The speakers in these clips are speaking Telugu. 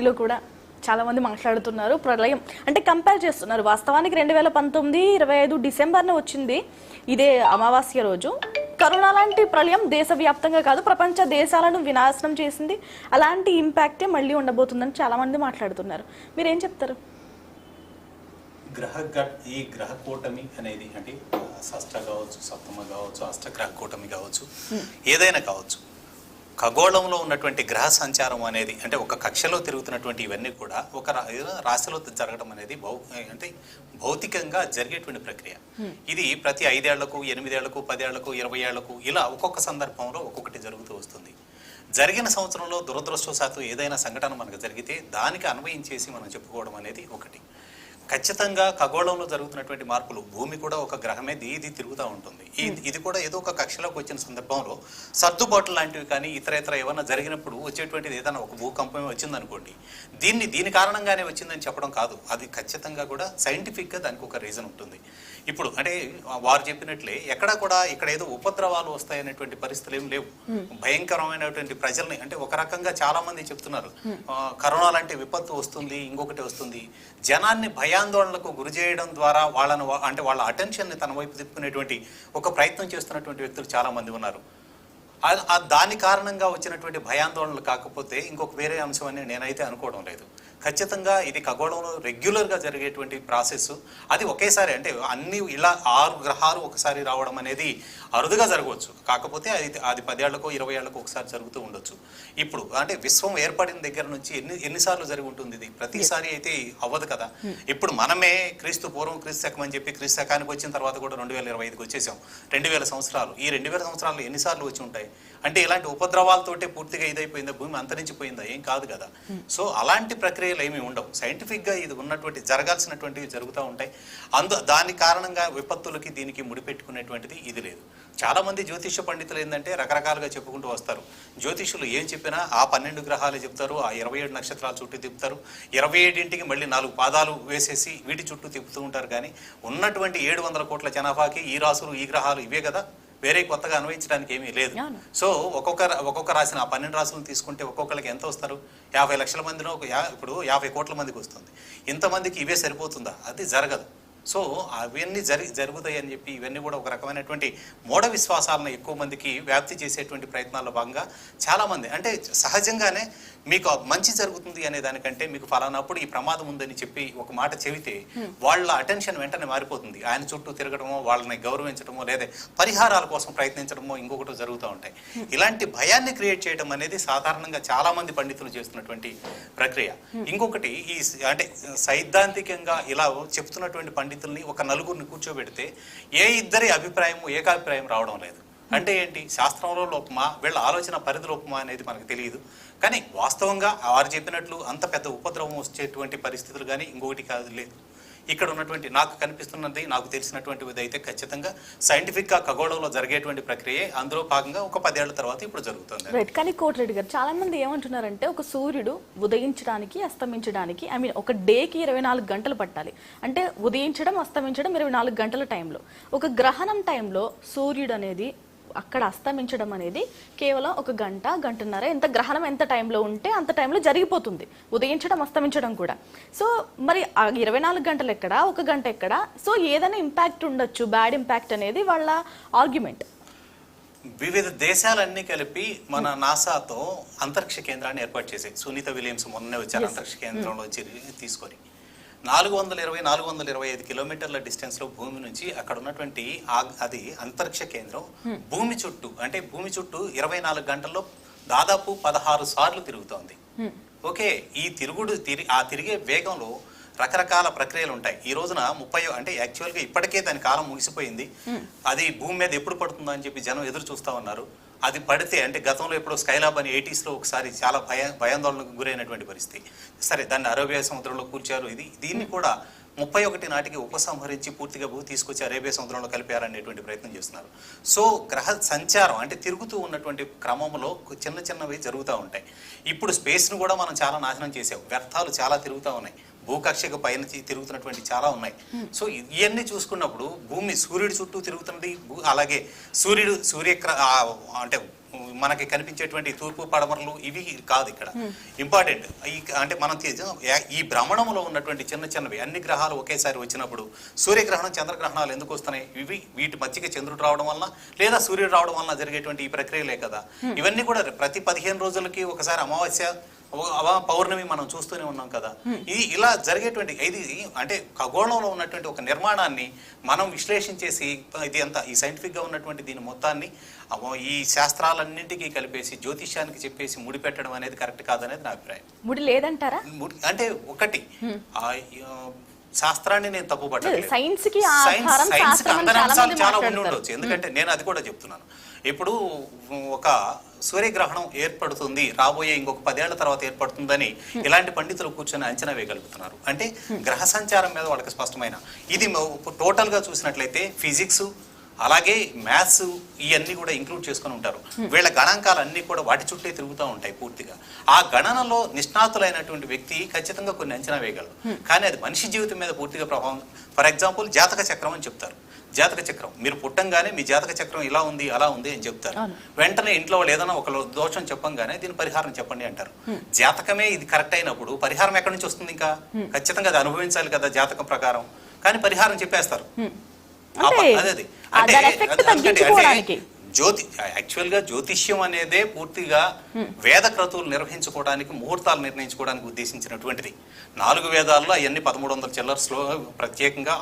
లో కూడా చాలా మంది మాట్లాడుతున్నారు ప్రళయం అంటే కంపేర్ చేస్తున్నారు. వాస్తవానికి 2019 25 డిసెంబర్న వచ్చింది ఇదే అమావాస్య రోజు. కరోనా లాంటి ప్రళయం దేశవ్యాప్తంగా కాదు ప్రపంచ దేశాలను వినాశనం చేసింది. అలాంటి ఇంపాక్టే మళ్ళీ ఉండబోతుందని చాలా మంది మాట్లాడుతున్నారు. మీరేం చెప్తారు? ఈ గ్రహ కూటమి అనేది అంటే షష్ఠ కావచ్చు, సప్తమ కావచ్చు, అష్టగ్రహ కూటమి కావచ్చు, ఏదైనా కావచ్చు, ఖగోళంలో ఉన్నటువంటి గ్రహ సంచారం అనేది అంటే ఒక కక్షలో తిరుగుతున్నటువంటి ఇవన్నీ కూడా ఒక రాశిలో జరగడం అనేది అంటే భౌతికంగా జరిగేటువంటి ప్రక్రియ. ఇది ప్రతి 5 ఏళ్లకు, 8 ఏళ్లకు, 10 ఏళ్లకు, 20 ఏళ్లకు ఇలా ఒక్కొక్క సందర్భంలో ఒక్కొక్కటి జరుగుతూ వస్తుంది. జరిగిన సంవత్సరంలో దురదృష్టవశాత్తు ఏదైనా సంఘటన మనకు జరిగితే దానికి అన్వయించేసి మనం చెప్పుకోవడం అనేది ఒకటి. ఖచ్చితంగా ఖగోళంలో జరుగుతున్నటువంటి మార్పులు, భూమి కూడా ఒక గ్రహమే, ఇది తిరుగుతూ ఉంటుంది. ఇది కూడా ఏదో ఒక కక్షలోకి వచ్చిన సందర్భంలో సర్దుబాట్లు లాంటివి కానీ ఇతర ఏమైనా జరిగినప్పుడు వచ్చేటువంటిది ఏదైనా ఒక భూకంపమే వచ్చిందనుకోండి, దీని కారణంగానే వచ్చిందని చెప్పడం కాదు. అది ఖచ్చితంగా కూడా సైంటిఫిక్గా దానికి ఒక రీజన్ ఉంటుంది. ఇప్పుడు అంటే వారు చెప్పినట్లే ఎక్కడా కూడా ఇక్కడ ఏదో ఉపద్రవాలు వస్తాయనేటువంటి పరిస్థితులు ఏం లేవు. భయంకరమైనటువంటి ప్రజల్ని అంటే ఒక రకంగా చాలా మంది చెప్తున్నారు కరోనా లాంటి విపత్తు వస్తుంది, ఇంకొకటి వస్తుంది, జనాన్ని భయాందోళనకు గురి చేయడం ద్వారా వాళ్ళను అంటే వాళ్ళ అటెన్షన్ని తన వైపు తిప్పుకునేటువంటి ఒక ప్రయత్నం చేస్తున్నటువంటి వ్యక్తులు చాలా మంది ఉన్నారు. దాని కారణంగా వచ్చినటువంటి భయాందోళనలు కాకపోతే ఇంకొక వేరే అంశం అని నేనైతే అనుకోవడం లేదు. ఖచ్చితంగా ఇది ఖగోళంలో రెగ్యులర్గా జరిగేటువంటి ప్రాసెస్. అది ఒకేసారి అంటే అన్ని ఇలా 6 గ్రహాలు ఒకసారి రావడం అనేది అరుదుగా జరగవచ్చు. కాకపోతే అది 10 ఏళ్లకో 20 ఏళ్లకో ఒకసారి జరుగుతూ ఉండొచ్చు. ఇప్పుడు అంటే విశ్వం ఏర్పడిన దగ్గర నుంచి ఎన్నిసార్లు జరిగి ఉంటుంది ఇది? ప్రతిసారి అయితే అవ్వదు కదా. ఇప్పుడు మనమే క్రీస్తు పూర్వం, క్రీస్తు శకం అని చెప్పి క్రీస్తు శకానికి వచ్చిన తర్వాత కూడా 2025కి వచ్చేసాం. 2000 సంవత్సరాలు. ఈ 2000 సంవత్సరాలు ఎన్నిసార్లు వచ్చి ఉంటాయి? అంటే ఇలాంటి ఉపద్రవాలతోటే పూర్తిగా ఇదైపోయిందా, భూమి అంతరించిపోయిందా? ఏం కాదు కదా. సో అలాంటి ప్రక్రియలు ఏమీ ఉండవు. సైంటిఫిక్గా ఇది ఉన్నటువంటి జరగాల్సినటువంటివి జరుగుతూ ఉంటాయి. దాని కారణంగా విపత్తులకి దీనికి ముడిపెట్టుకునేటువంటిది ఇది లేదు. చాలా మంది జ్యోతిష పండితులు ఏంటంటే రకరకాలుగా చెప్పుకుంటూ వస్తారు. జ్యోతిషులు ఏం చెప్పినా ఆ 12 గ్రహాలు చెప్తారు, ఆ 27 నక్షత్రాల చుట్టూ తిప్పుతారు, 27ంటికి మళ్ళీ 4 పాదాలు వేసేసి వీటి చుట్టూ తిప్పుతూ ఉంటారు. కానీ ఉన్నటువంటి 700 కోట్ల జనాభాకి ఈ రాసులు, ఈ గ్రహాలు ఇవే కదా, వేరే కొత్తగా అన్వయించడానికి ఏమీ లేదు. సో ఒక్కొక్క రాసిన ఆ 12 రాసులను తీసుకుంటే ఒక్కొక్కరికి ఎంత వస్తారు? 50 లక్షల మందిలో ఇప్పుడు 50 కోట్ల మందికి వస్తుంది. ఇంతమందికి ఇవే సరిపోతుందా? అది జరగదు. సో అవన్నీ జరుగుతాయి అని చెప్పి ఇవన్నీ కూడా ఒక రకమైనటువంటి మూఢ విశ్వాసాలను ఎక్కువ మందికి వ్యాప్తి చేసేటువంటి ప్రయత్నాల్లో భాగంగా చాలామంది అంటే సహజంగానే మీకు మంచి జరుగుతుంది అనే దానికంటే మీకు ఫలానప్పుడు ఈ ప్రమాదం ఉందని చెప్పి ఒక మాట చెబితే వాళ్ళ అటెన్షన్ వెంటనే మారిపోతుంది. ఆయన చుట్టూ తిరగడమో, వాళ్ళని గౌరవించడమో, లేదా పరిహారాల కోసం ప్రయత్నించడమో ఇంకొకటి జరుగుతూ ఉంటాయి. ఇలాంటి భయాన్ని క్రియేట్ చేయడం అనేది సాధారణంగా చాలా మంది పండితులు చేస్తున్నటువంటి ప్రక్రియ. ఇంకొకటి ఈ అంటే సైద్ధాంతికంగా ఇలా చెప్తున్నటువంటి పండితుల్ని ఒక నలుగురిని కూర్చోబెడితే ఏ ఇద్దరి అభిప్రాయం ఏకాభిప్రాయం రావడం లేదు. అంటే ఏంటి? శాస్త్రంలో లోపమా, వీళ్ళ ఆలోచన పరిధి లోపమా అనేది మనకు తెలియదు. కానీ వాస్తవంగా వారు చెప్పినట్లు అంత పెద్ద ఉపద్రవం వచ్చేటువంటి పరిస్థితులు కానీ ఇంకొకటి కాదు లేదు. ఇక్కడ ఉన్నటువంటి నాకు కనిపిస్తున్నది, నాకు తెలిసినటువంటిది అయితే ఖచ్చితంగా సైంటిఫిక్గా ఖగోళంలో జరిగేటువంటి ప్రక్రియే. అందులో భాగంగా ఒక 10 ఏళ్ల తర్వాత ఇప్పుడు జరుగుతుంది. రైట్. కానీ కోటిరెడ్డి గారు, చాలా మంది ఏమంటున్నారంటే ఒక సూర్యుడు ఉదయించడానికి, అస్తమించడానికి ఒక డేకి 24 గంటలు పట్టాలి. అంటే ఉదయించడం, అస్తమించడం 24 గంటల టైంలో. ఒక గ్రహణం టైంలో సూర్యుడు అనేది అక్కడ అస్తమించడం అనేది కేవలం 1 గంట, గంటన్నర, ఎంత గ్రహణం ఎంత టైంలో ఉంటే అంత టైంలో జరిగిపోతుంది, ఉదయించడం, అస్తమించడం కూడా. సో మరి 24 గంటలు ఎక్కడ, 1 గంట ఎక్కడ? సో ఏదైనా ఇంపాక్ట్ ఉండొచ్చు, బ్యాడ్ ఇంపాక్ట్ అనేది వాళ్ళ ఆర్గ్యుమెంట్. వివిధ దేశాలన్నీ కలిపి మన నాసాతో అంతరిక్ష కేంద్రాన్ని ఏర్పాటు చేశాయి. సునీత విలియమ్స్ మొన్నే వచ్చారు అంతరిక్ష కేంద్రంలో తీసుకొని. 425 కిలోమీటర్ల డిస్టెన్స్లో భూమి నుంచి అక్కడ ఉన్నటువంటి అది అంతరిక్ష కేంద్రం భూమి చుట్టూ 24 గంటల్లో దాదాపు 16 సార్లు తిరుగుతోంది. ఓకే, ఈ తిరిగే వేగంలో రకరకాల ప్రక్రియలు ఉంటాయి. ఈ రోజున 30 అంటే యాక్చువల్గా ఇప్పటికే దాని కాలం ముగిసిపోయింది. అది భూమి మీద ఎప్పుడు పడుతుందో అని చెప్పి జనం ఎదురు చూస్తూ ఉన్నారు. అది పడితే అంటే గతంలో ఎప్పుడో స్కైలాబ్ అని 80sలో ఒకసారి చాలా భయాందోళనకు గురైనటువంటి పరిస్థితి. సరే, దాన్ని అరేబియా సముద్రంలో కూర్చారు. దీన్ని కూడా 31 నాటికి ఉపసంహరించి పూర్తిగా తీసుకొచ్చి అరేబియా సముద్రంలో కలిపారనేటువంటి ప్రయత్నం చేస్తున్నారు. సో గ్రహ సంచారం అంటే తిరుగుతూ ఉన్నటువంటి క్రమంలో చిన్నవి జరుగుతూ ఉంటాయి. ఇప్పుడు స్పేస్ను కూడా మనం చాలా నాశనం చేసాం. వ్యర్థాలు చాలా తిరుగుతూ ఉన్నాయి. భూకక్షకు పైన తిరుగుతున్నటువంటి చాలా ఉన్నాయి. సో ఇవన్నీ చూసుకున్నప్పుడు భూమి సూర్యుడి చుట్టూ తిరుగుతున్నది, అలాగే సూర్యుడు అంటే మనకి కనిపించేటువంటి తూర్పు పడమరలు ఇవి కాదు ఇక్కడ ఇంపార్టెంట్. అంటే మనం ఈ భ్రమణంలో ఉన్నటువంటి చిన్న చిన్నవి అన్ని గ్రహాలు ఒకేసారి వచ్చినప్పుడు సూర్యగ్రహణం చంద్రగ్రహణాలు ఎందుకు వస్తున్నాయి? వీటి మధ్యకి చంద్రుడు రావడం వలన లేదా సూర్యుడు రావడం వలన జరిగేటువంటి ఈ ప్రక్రియలే కదా. ఇవన్నీ కూడా ప్రతి 15 రోజులకి ఒకసారి అమావాస్య పౌర్ణమి మనం చూస్తూనే ఉన్నాం కదా. ఇలా జరిగేటువంటి ఇది అంటే ఖగోళంలో ఉన్నటువంటి ఒక నిర్మాణాన్ని మనం విశ్లేషించేసి ఇది అంతా ఈ సైంటిఫిక్ గా ఉన్నటువంటి దీని మొత్తాన్ని ఈ శాస్త్రాలన్నింటికీ కలిపేసి జ్యోతిష్యానికి చెప్పేసి ముడిపెట్టడం అనేది కరెక్ట్ కాదనేది నా అభిప్రాయం. ముడి లేదంటారా? అంటే ఒకటి శాస్త్రాన్ని నేను తప్పు పట్టలేదు, సైన్స్ కి అందరి అంశాలు చాలా ఉండి ఉండొచ్చు. ఎందుకంటే నేను అది కూడా చెప్తున్నాను. ఇప్పుడు ఒక సూర్యగ్రహణం ఏర్పడుతుంది రాబోయే ఇంకొక 10 ఏళ్ల తర్వాత ఏర్పడుతుందని ఇలాంటి పండితులు కూర్చొని అంచనా వేయగలుగుతున్నారు. అంటే గ్రహ సంచారం మీద వాళ్ళకి స్పష్టమైన ఇది టోటల్ గా చూసినట్లయితే ఫిజిక్స్ అలాగే మ్యాథ్స్ ఇవన్నీ కూడా ఇంక్లూడ్ చేసుకుని ఉంటారు. వీళ్ళ గణాంకాలన్నీ కూడా వాటి చుట్టే తిరుగుతూ ఉంటాయి పూర్తిగా. ఆ గణనలో నిష్ణాతులైనటువంటి వ్యక్తి ఖచ్చితంగా కొన్ని అంచనా వేయగలరు. కానీ అది మనిషి జీవితం మీద పూర్తిగా ప్రభావం. ఫర్ ఎగ్జాంపుల్ జాతక చక్రం అని చెప్తారు. జాతక చక్రం మీరు పుట్టంగానే మీ జాతక చక్రం ఇలా ఉంది అలా ఉంది అని చెప్తారు. వెంటనే ఇంట్లో వాళ్ళు ఏదైనా ఒక దోషం చెప్పంగానే దీని పరిహారం చెప్పండి అంటారు. జాతకమే ఇది కరెక్ట్ అయినప్పుడు పరిహారం ఎక్కడి నుంచి వస్తుంది? ఇంకా ఖచ్చితంగా అది అనుభవించాలి కదా జాతకం ప్రకారం. కానీ పరిహారం చెప్పేస్తారు. యాక్చువల్ గా జ్యోతిష్యం అనేదే పూర్తిగా వేద క్రతువులు నిర్వహించుకోవడానికి ముహూర్తాలు నిర్ణయించుకోవడానికి ఉద్దేశించినటువంటిది. 4 వేదాల్లో అవన్నీ 1300 చిల్లర్స్లో ప్రత్యేకంగా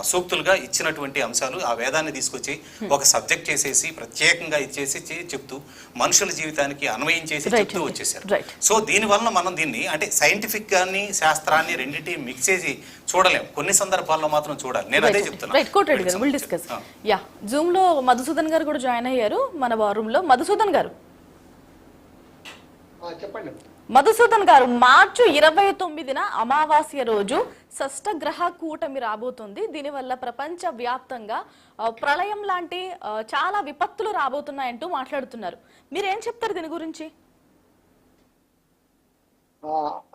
సూక్తులుగా ఇచ్చినటువంటి అంశాలు. ఆ వేదాన్ని తీసుకొచ్చి ఒక సబ్జెక్ట్ చేసేసి ప్రత్యేకంగా ఇచ్చేసి చెప్తూ మనుషుల జీవితానికి అన్వయం చేసి చెప్తూ వచ్చేసారు. సో దీనివల్ల మనం దీన్ని అంటే సైంటిఫిక్ గాని శాస్త్రాన్ని రెండింటి మిక్స్ చేసి చూడలేం. కొన్ని సందర్భాల్లో మాత్రం చూడాలి. నేను అదే చెప్తున్నాను. జూమ్ లో మధుసూదన్ గారు కూడా జాయిన్ అయ్యారు మన వారూమ్ లో. మధుసూదన్ గారు చెప్పండి. మధుసూదన్ గారు, మార్చి 29న అమావాస్య రోజు షష్టగ్రహ కూటమి రాబోతుంది. దీనివల్ల ప్రపంచ వ్యాప్తంగా ప్రళయం లాంటి చాలా విపత్తులు రాబోతున్నాయంటూ మాట్లాడుతున్నారు. మీరేం చెప్తారు దీని గురించి?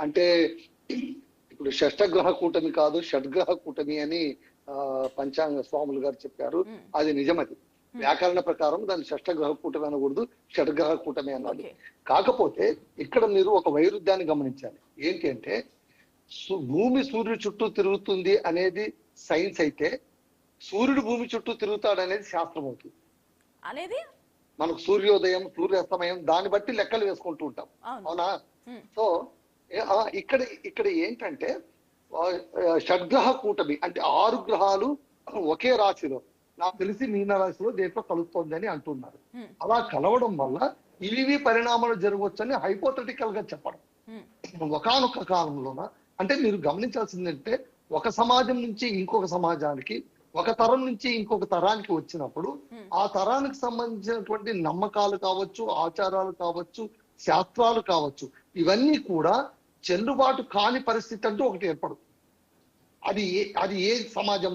అంటే ఇప్పుడు షష్టగ్రహ కూటమి కాదు, షడ్గ్రహ కూటమి అని పంచాంగ స్వాములు గారు చెప్పారు. అది నిజమది. వ్యాకరణ ప్రకారం దాన్ని షష్టగ్రహ కూటమి అనకూడదు, షడ్గ్రహ కూటమి అన్నది. కాకపోతే ఇక్కడ మీరు ఒక వైరుధ్యాన్ని గమనించాలి. ఏంటి అంటే భూమి సూర్యుడు చుట్టూ తిరుగుతుంది అనేది సైన్స్ అయితే, సూర్యుడు భూమి చుట్టూ తిరుగుతాడు అనేది శాస్త్రం అవుతుంది. అనేది మనకు సూర్యోదయం సూర్యాస్తమయం దాన్ని బట్టి లెక్కలు వేసుకుంటూ ఉంటాం, అవునా? సో ఇక్కడ ఏంటంటే షడ్గ్రహ కూటమి అంటే 6 గ్రహాలు ఒకే రాశిలో, నాకు తెలిసి మీన రాశిలో దేంట్లో కలుస్తుంది అని అంటున్నారు. అలా కలవడం వల్ల ఇవి పరిణామాలు జరగవచ్చని హైపోథెటికల్ గా చెప్పడం. ఒకానొక కాలంలోన అంటే మీరు గమనించాల్సిందంటే ఒక సమాజం నుంచి ఇంకొక సమాజానికి, ఒక తరం నుంచి ఇంకొక తరానికి వచ్చినప్పుడు ఆ తరానికి సంబంధించినటువంటి నమ్మకాలు కావచ్చు, ఆచారాలు కావచ్చు, శాస్త్రాలు కావచ్చు, ఇవన్నీ కూడా చెల్లుబాటు కాని పరిస్థితి అంటూ ఒకటి ఏర్పడుతుంది. అది ఏ సమాజంలో